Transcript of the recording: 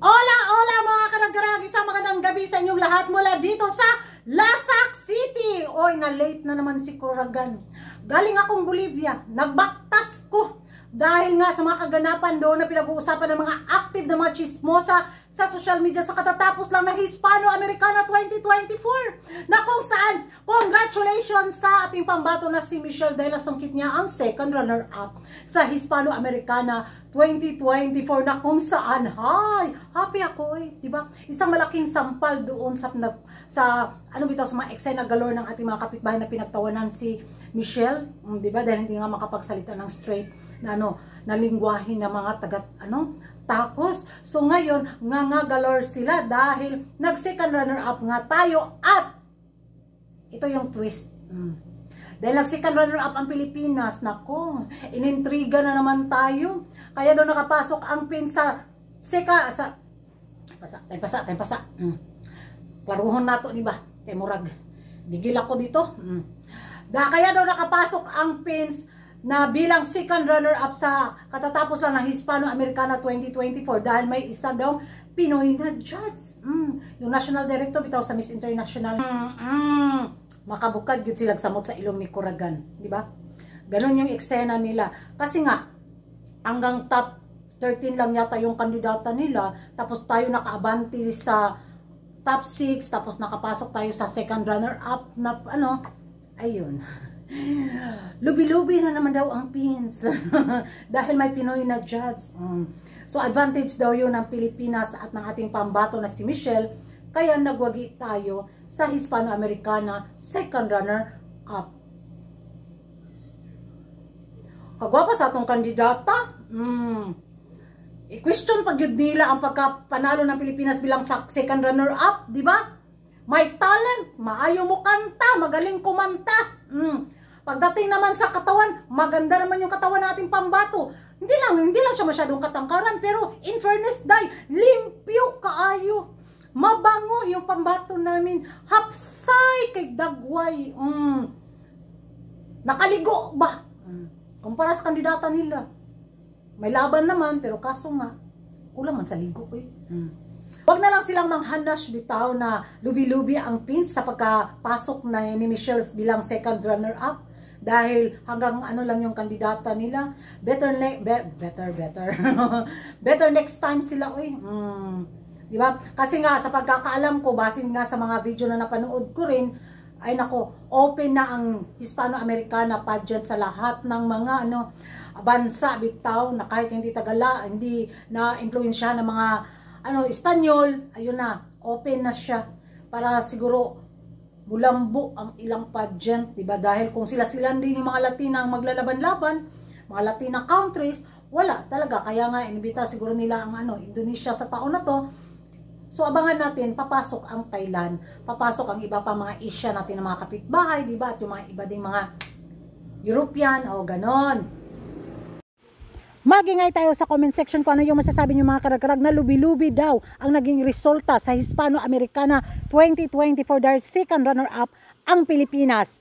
Hola, hola mga karag-karag, isang magandang gabi sa inyong lahat mula dito sa Lasak City. Oy, na-late na naman si Kuragan. Galing akong Bolivia, nagbaktas ko. Dahil nga sa mga kaganapan doon na pinag-uusapan ng mga active na mga chismosa sa social media sa katatapos lang na Hispano-Americana 2024. Na kung saan, congratulations sa ating pambato na si Michelle dahil nasungkit niya ang second runner-up sa Hispano-Americana 2024 na kung saan, hay, happy ako diba? Isang malaking sampal doon sa ano bitaw sa mga eksena galore ng ating mga kapitbahay na pinagtawanan si Michelle, diba? Dahil hindi nga makapagsalita ng straight na na lingwahe ng mga takos. So ngayon, nga galore sila dahil nag-second runner-up nga tayo at ito yung twist. Dahil nag-second runner-up ang Pilipinas, nako, inintriga na naman tayo. Kaya doon nakapasok ang pin sa pasa. Klaruhon nato ni ba? Kay murag. Digil ako dito. Kaya daw nakapasok ang pins na bilang second runner-up sa katatapos lang ng Hispano-Americana 2024 dahil may isa daw Pinoy na judge. Yung national director bitaw sa Miss International. Makabukad yun silang samot sa ilong ni Kuragan, di ba? Ganon yung eksena nila. Kasi nga, hanggang top 13 lang yata yung kandidata nila, tapos tayo nakaabante sa top 6, tapos nakapasok tayo sa second runner-up na ayun. Lubi-lubi na naman daw ang pins. Dahil may Pinoy na judge. So advantage daw yun ng Pilipinas at ng ating pambato na si Michelle. Kaya nagwagi tayo sa Hispano-Americana second runner-up. Kagwapa sa atong kandidata. I-question pag yun nila ang pagkapanalo ng Pilipinas bilang second runner-up, di ba? May talent, maayo mo kanta, magaling kumanta. Pagdating naman sa katawan, maganda naman yung katawan nating pambato. Hindi lang siya masyadong katangkaran, pero in fairness dahil limpyo kaayo. Mabango yung pambato namin. Hapsay kay dagway. Nakaligo ba? Kumpara sa kandidata nila. May laban naman, pero kaso nga, kulang man sa ligo. Huwag na lang silang manghanas bitaw na lubi-lubi ang pins sa pagkapasok na ni Michelle bilang second runner-up. Dahil hanggang lang yung kandidata nila. Better next time sila. Diba? Kasi nga sa pagkakaalam ko, basin nga sa mga video na napanood ko rin, ay nako, open na ang Hispano-Americana pageant sa lahat ng mga bansa bitaw na kahit hindi hindi na impluwensya ng mga Espanyol, ayun na, open na siya para siguro bulambo ang ilang pageant, diba? Dahil kung sila din yung mga Latina ang maglalaban-laban, mga Latina countries, wala talaga. Kaya nga, inibita siguro nila ang Indonesia sa taon na to. So, abangan natin, papasok ang Thailand, papasok ang iba pa mga Asia natin ng mga kapitbahay, diba? At yung mga iba ding mga European, o ganon. Magingay tayo sa comment section kung ano yung masasabi nyo mga karag-karag na lubi-lubi daw ang naging resulta sa Hispano-Americana 2024 dahil second runner-up ang Pilipinas.